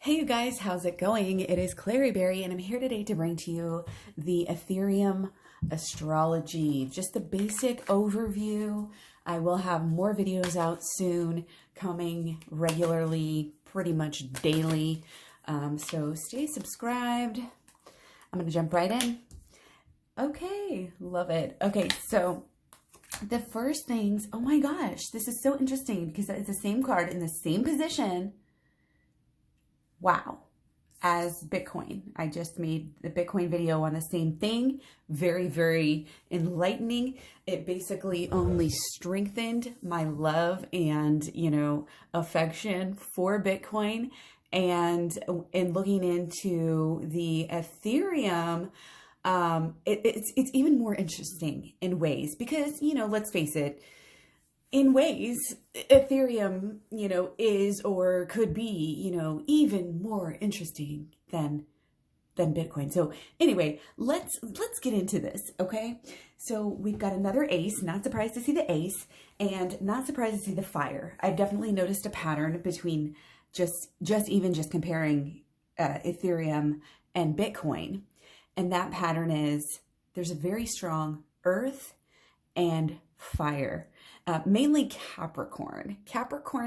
Hey you guys, how's it going? It is Clary Berry and I'm here today to bring to you the Ethereum Astrology, just the basic overview. I will have more videos out soon, coming regularly, pretty much daily. So stay subscribed. I'm going to jump right in. Okay, love it. Okay, so the first things, oh my gosh, this is so interesting because it's the same card in the same position. Wow, as Bitcoin. I just made the Bitcoin video on the same thing. Very, very enlightening. It basically only strengthened my love and, affection for Bitcoin. And in looking into the Ethereum, it's even more interesting in ways because, let's face it, in ways, Ethereum, is or could be, even more interesting than Bitcoin. So anyway, let's get into this, okay? So we've got another ace. Not surprised to see the ace, and not surprised to see the fire. I've definitely noticed a pattern between just comparing Ethereum and Bitcoin, and that pattern is there's a very strong earth and fire. Mainly Capricorn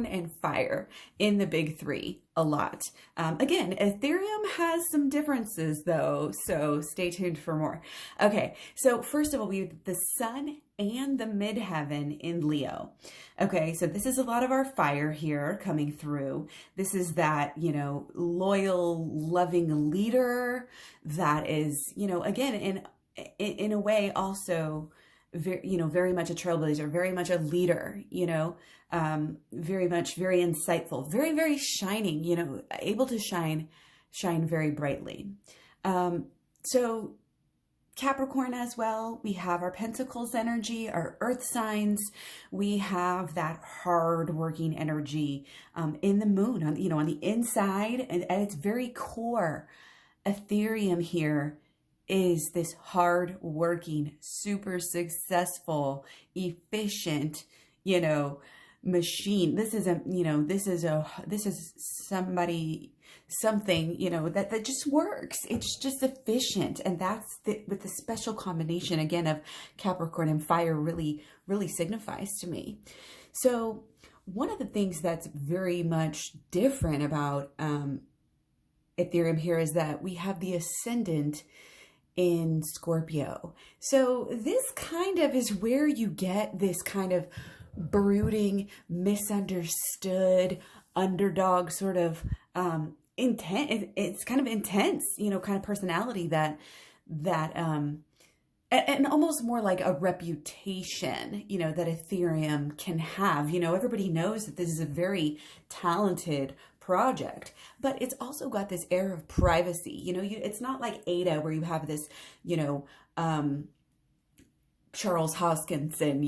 and fire in the big three a lot. Again, Ethereum has some differences though, so stay tuned for more. Okay, so first of all, we have the sun and the midheaven in Leo. Okay, so this is a lot of our fire here coming through. This is that, loyal, loving leader that is, again, in a way also very much a trailblazer, very much a leader, very insightful, very, very shining, able to shine very brightly. So Capricorn as well, we have our Pentacles energy, our earth signs, we have that hard working energy in the moon, on the inside, and at its very core. Ethereum here is this hard-working, super successful, efficient, machine. This is something, that just works. It's just efficient. And that's with the special combination, again, of Capricorn and fire really signifies to me. So one of the things that's very much different about Ethereum here is that we have the ascendant in Scorpio. So this kind of is where you get this kind of brooding, misunderstood, underdog sort of intent. It's kind of intense, kind of personality that and almost more like a reputation, that Ethereum can have. Everybody knows that this is a very talented project, but it's also got this air of privacy. It's not like Ada where you have this, Charles Hoskinson,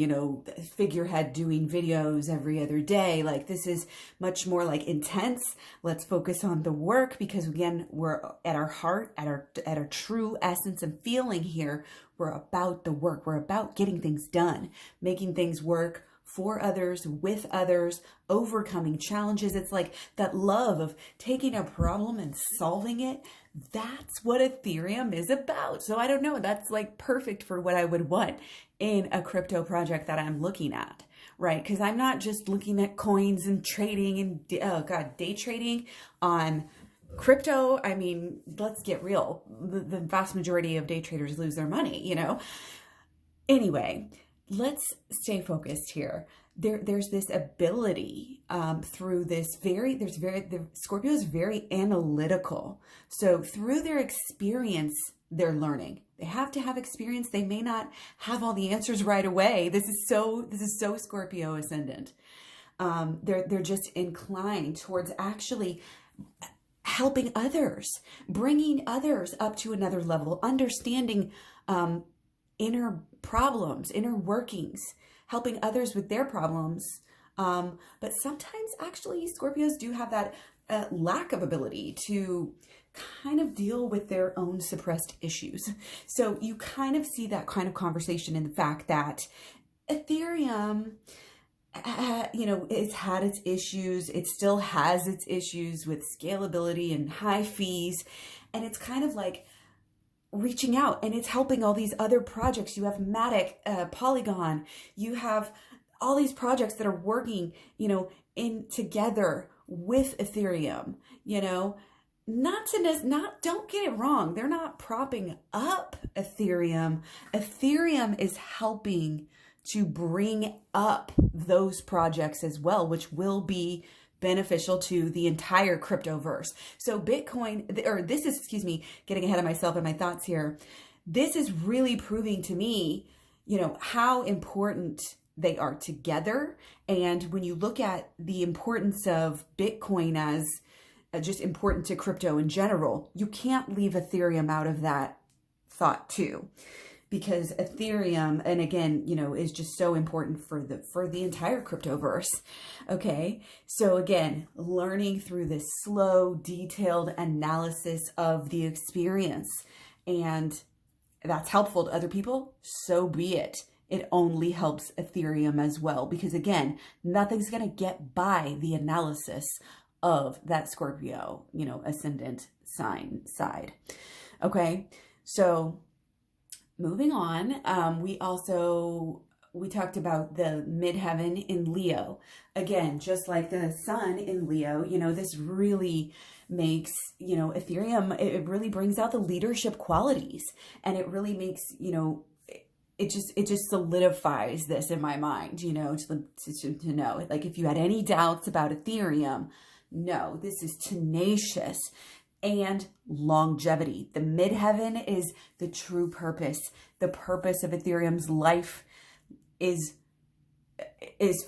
figurehead doing videos every other day. Like, this is much more like intense. Let's focus on the work because, again, we're at our heart, at our true essence and feeling here. We're about the work. We're about getting things done, making things work for others, with others, overcoming challenges. It's like that love of taking a problem and solving it. That's what Ethereum is about. So I don't know, that's like perfect for what I would want in a crypto project that I'm looking at, right? Because I'm not just looking at coins and trading and, day trading on crypto. I mean, let's get real. The vast majority of day traders lose their money, Anyway, let's stay focused here. There's this ability through this the Scorpio is very analytical. So through their experience, they're learning. They have to have experience. They may not have all the answers right away. This is so Scorpio ascendant. They're just inclined towards actually helping others, bringing others up to another level, understanding inner problems, inner workings, helping others with their problems. But sometimes actually Scorpios do have that lack of ability to kind of deal with their own suppressed issues. So you kind of see that kind of conversation in the fact that Ethereum you know, it's had its issues. It still has its issues with scalability and high fees. And it's kind of like reaching out, and it's helping all these other projects. You have Matic, Polygon, you have all these projects that are working, you know, in together with Ethereum, you know, don't get it wrong. They're not propping up Ethereum. Ethereum is helping to bring up those projects as well, which will be beneficial to the entire cryptoverse. So Bitcoin, or this is, excuse me, getting ahead of myself and my thoughts here. This is really proving to me, you know, how important they are together. And when you look at the importance of Bitcoin as just important to crypto in general, you can't leave Ethereum out of that thought too. Because Ethereum, and again, you know, is just so important for the entire cryptoverse. Okay, so again, learning through this slow, detailed analysis of the experience, and that's helpful to other people. So be it. It only helps Ethereum as well, because again, nothing's gonna get by the analysis of that Scorpio, you know, ascendant sign side. Okay, so moving on, we talked about the midheaven in Leo. Again, just like the sun in Leo, you know, this really makes, you know, Ethereum, it really brings out the leadership qualities, and it really makes, you know, it just solidifies this in my mind, you know, to know, like, if you had any doubts about Ethereum, no, this is tenacious and longevity. The midheaven is the true purpose. The purpose of Ethereum's life is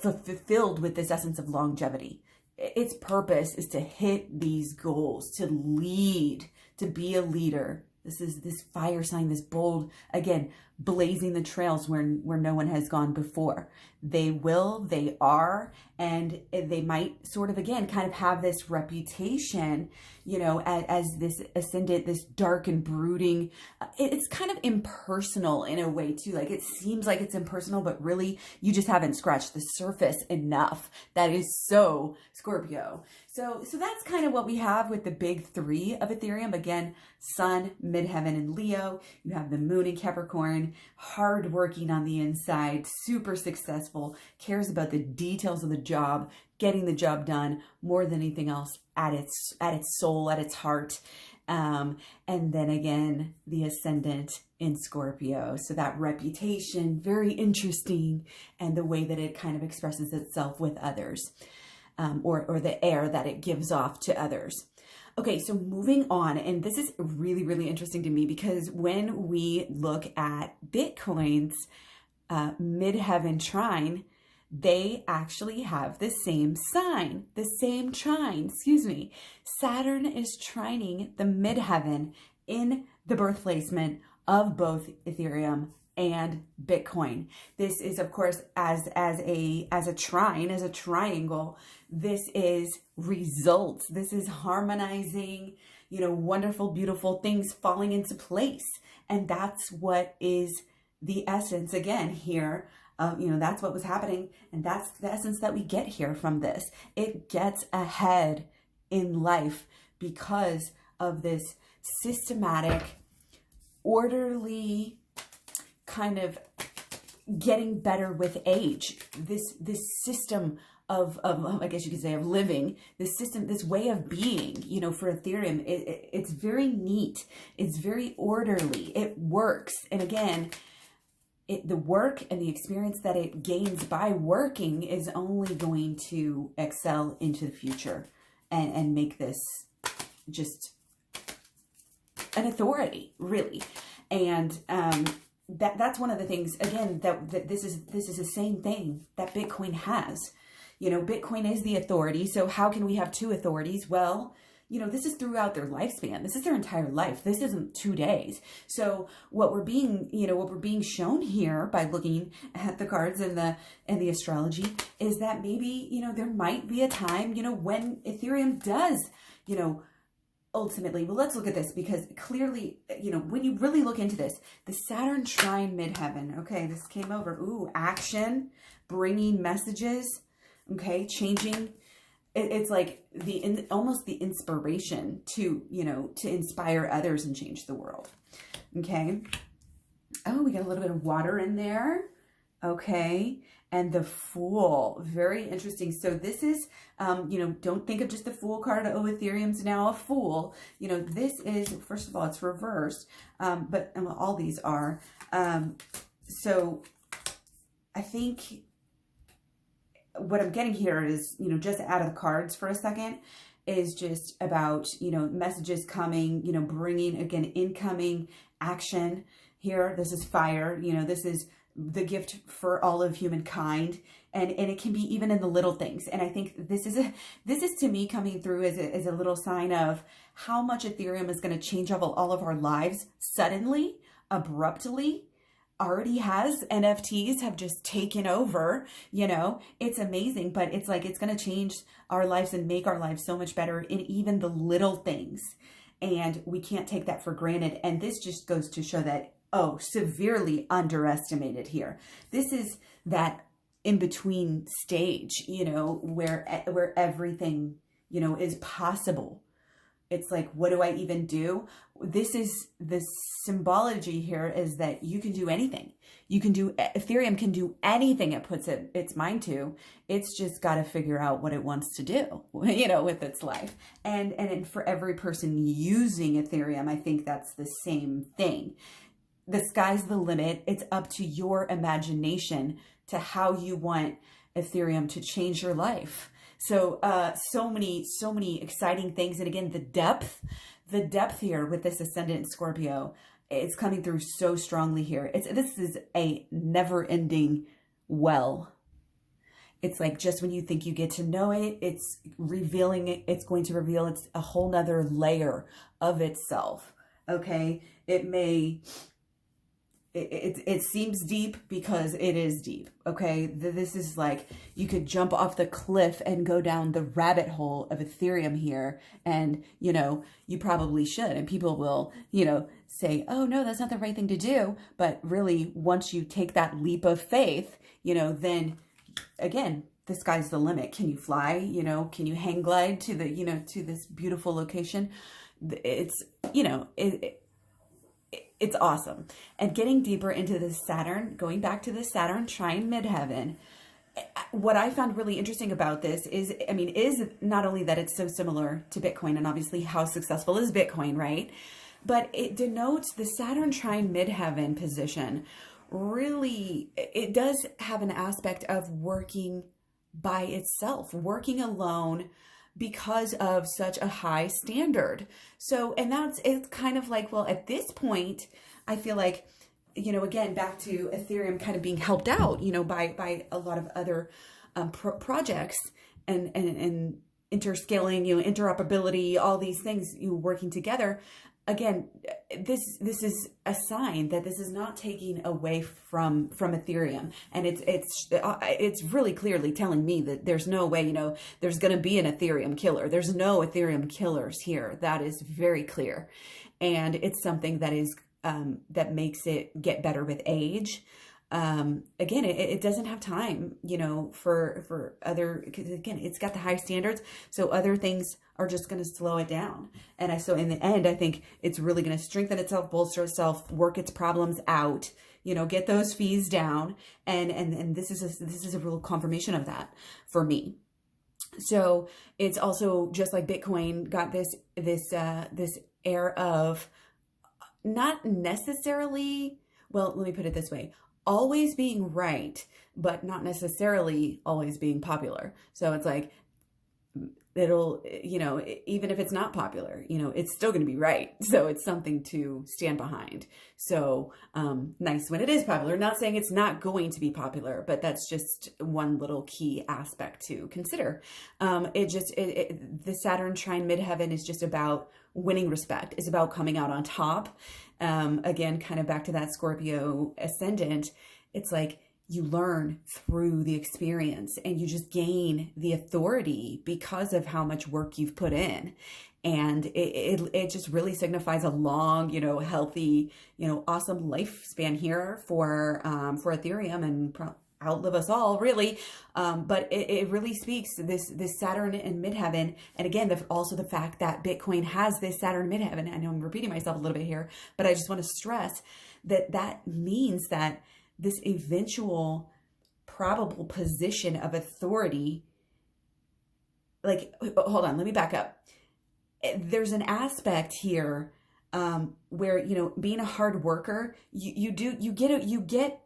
fulfilled with this essence of longevity. Its purpose is to hit these goals, to lead, to be a leader. This is this fire sign, this bold, again, blazing the trails where no one has gone before. They are, and they might sort of, again, kind of have this reputation, you know, as this ascendant, this dark and brooding. It's kind of impersonal in a way too. Like, it seems like it's impersonal, but really you just haven't scratched the surface enough. That is so Scorpio. So that's kind of what we have with the big three of Ethereum. Again, sun, midheaven, and Leo. You have the moon in Capricorn, hardworking on the inside, super successful, cares about the details of the job, getting the job done more than anything else, at its soul, at its heart. And then again, the ascendant in Scorpio. So that reputation, very interesting, and the way that it kind of expresses itself with others, or the air that it gives off to others. Okay, so moving on, and this is really, really interesting to me, because when we look at Bitcoin's midheaven trine, they actually have the same sign, the same trine, excuse me. Saturn is trining the midheaven in the birth placement of both Ethereum and Bitcoin. This is, of course, as a trine, as a triangle, this is results. This is harmonizing, you know, wonderful, beautiful things falling into place. And that's what is the essence, again, here. You know, that's what was happening. And that's the essence that we get here from this. It gets ahead in life because of this systematic, orderly kind of getting better with age. This system of I guess you could say, of living, this system, this way of being, you know, for Ethereum, it's very neat. It's very orderly. It works. And again, the work and the experience that it gains by working is only going to excel into the future and make this just an authority, really. And that's one of the things, again, that this is the same thing that Bitcoin has. You know, Bitcoin is the authority. So how can we have two authorities? Well, you know, this is throughout their lifespan. This is their entire life. This isn't 2 days. So what we're being shown here by looking at the cards and the astrology is that maybe, you know, there might be a time, you know, when Ethereum does, you know, ultimately, well, let's look at this, because clearly, you know, when you really look into this, the Saturn trine midheaven, okay, this came over, ooh, action, bringing messages, okay, changing. It's like almost the inspiration to, you know, to inspire others and change the world. Okay. Oh, we got a little bit of water in there. Okay. And the Fool, very interesting. So this is, you know, don't think of just the Fool card. Oh, Ethereum's now a fool. You know, this is, first of all, it's reversed, but well, all these are. So I think what I'm getting here is, you know, just out of the cards for a second, is just about, you know, messages coming, you know, bringing, again, incoming action here. This is fire, you know, this is the gift for all of humankind. And it can be even in the little things. And I think this is to me coming through as a little sign of how much Ethereum is going to change all of our lives suddenly, abruptly. Already has. NFTs have just taken over, you know, it's amazing, but it's like, it's going to change our lives and make our lives so much better in even the little things. And we can't take that for granted. And this just goes to show that, oh, severely underestimated here. This is that in-between stage, you know, where everything, you know, is possible. It's like, what do I even do? This is the symbology here, is that you can do anything. You can do, Ethereum can do anything it puts its mind to. It's just got to figure out what it wants to do, you know, with its life. And for every person using Ethereum, I think that's the same thing. The sky's the limit. It's up to your imagination to how you want Ethereum to change your life. So, so many exciting things. And again, the depth here with this ascendant in Scorpio, it's coming through so strongly here. This is a never ending well. It's like, just when you think you get to know it, it's revealing it. It's going to reveal it's a whole nother layer of itself. Okay. It seems deep because it is deep. Okay. This is like, you could jump off the cliff and go down the rabbit hole of Ethereum here. And, you know, you probably should. And people will, you know, say, oh no, that's not the right thing to do. But really, once you take that leap of faith, you know, then again, the sky's the limit. Can you fly? You know, can you hang glide to the, you know, to this beautiful location? It's, you know, it's awesome. And getting deeper into the Saturn, going back to the Saturn trine midheaven, what I found really interesting about this is, I mean, is not only that it's so similar to Bitcoin, and obviously how successful is Bitcoin, right? But it denotes the Saturn trine midheaven position. Really, it does have an aspect of working by itself, working alone, because of such a high standard. So, and it's kind of like, well, at this point, I feel like, you know, again, back to Ethereum kind of being helped out, you know, by a lot of other projects and interscaling, you know, interoperability, all these things, you know, working together. Again, this is a sign that this is not taking away from Ethereum, and it's really clearly telling me that there's no way, you know, there's going to be an Ethereum killer. There's no Ethereum killers here. That is very clear, and it's something that is that makes it get better with age. Again, it doesn't have time, you know, for other, because again, it's got the high standards. So other things are just going to slow it down. And so in the end, I think it's really going to strengthen itself, bolster itself, work its problems out, you know, get those fees down. And this is a real confirmation of that for me. So it's also just like Bitcoin got this air of not necessarily, well, let me put it this way, always being right, but not necessarily always being popular. So it's like, it'll, you know, even if it's not popular, you know, it's still going to be right. So it's something to stand behind. So nice when it is popular. Not saying it's not going to be popular, but that's just one little key aspect to consider. The Saturn trine midheaven is just about winning respect. It's about coming out on top. Again, kind of back to that Scorpio ascendant. It's like, you learn through the experience and you just gain the authority because of how much work you've put in. And it just really signifies a long, healthy, awesome lifespan here for Ethereum, and outlive us all, really. But it really speaks to this Saturn in midheaven. And again, also the fact that Bitcoin has this Saturn in midheaven. I know I'm repeating myself a little bit here, but I just want to stress that means that this eventual probable position of authority, like, hold on, let me back up. There's an aspect here where, being a hard worker, you get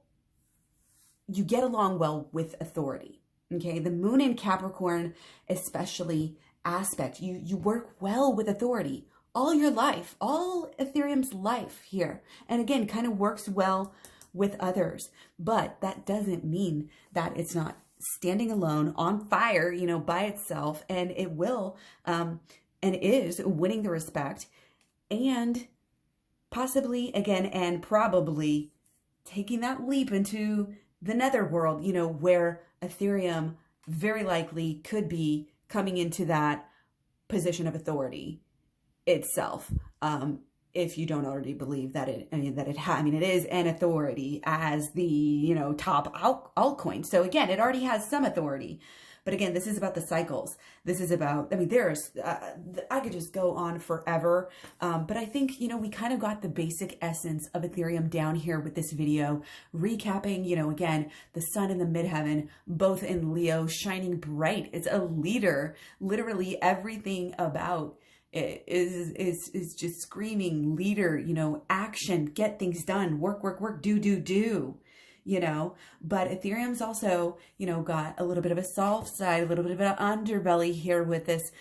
along well with authority. Okay, the moon in Capricorn especially aspect, you work well with authority all your life, all Ethereum's life here. And again, kind of works well with others, but that doesn't mean that it's not standing alone on fire, by itself, and it will, and is winning the respect, and possibly, again, and probably taking that leap into the netherworld, where Ethereum very likely could be coming into that position of authority itself. If you don't already believe that it is an authority as the, top altcoin. So again, it already has some authority. But again, this is about the cycles. This is about, I could just go on forever. But I think, we kind of got the basic essence of Ethereum down here with this video, recapping, again, the sun in the midheaven, both in Leo, shining bright. It's a leader. Literally everything about it is just screaming leader, action, get things done, work, do. But Ethereum's also, got a little bit of a soft side, a little bit of an underbelly here with this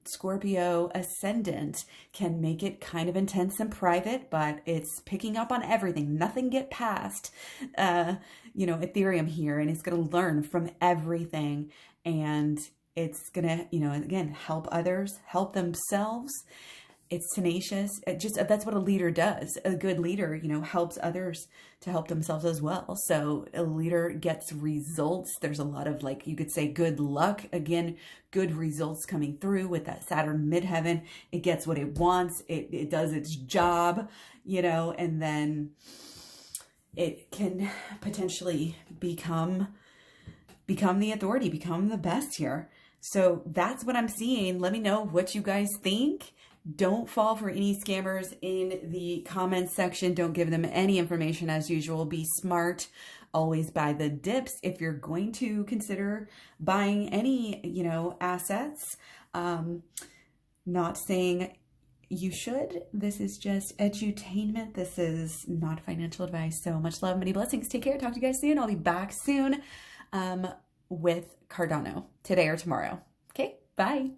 Scorpio ascendant. Can make it kind of intense and private, but it's picking up on everything. Nothing get past, Ethereum here, and it's going to learn from everything, and it's going to, again, help others, help themselves. It's tenacious. That's what a leader does. A good leader, helps others to help themselves as well. So a leader gets results. There's a lot of, you could say, good luck. Again, good results coming through with that Saturn midheaven. It gets what it wants. It does its job, and then it can potentially become the authority, become the best here. So that's what I'm seeing. Let me know what you guys think. Don't fall for any scammers in the comments section. Don't give them any information as usual. Be smart. Always buy the dips if you're going to consider buying any, assets. Not saying you should. This is just edutainment. This is not financial advice. So much love, many blessings. Take care. Talk to you guys soon. I'll be back soon with Cardano today or tomorrow. Okay, bye.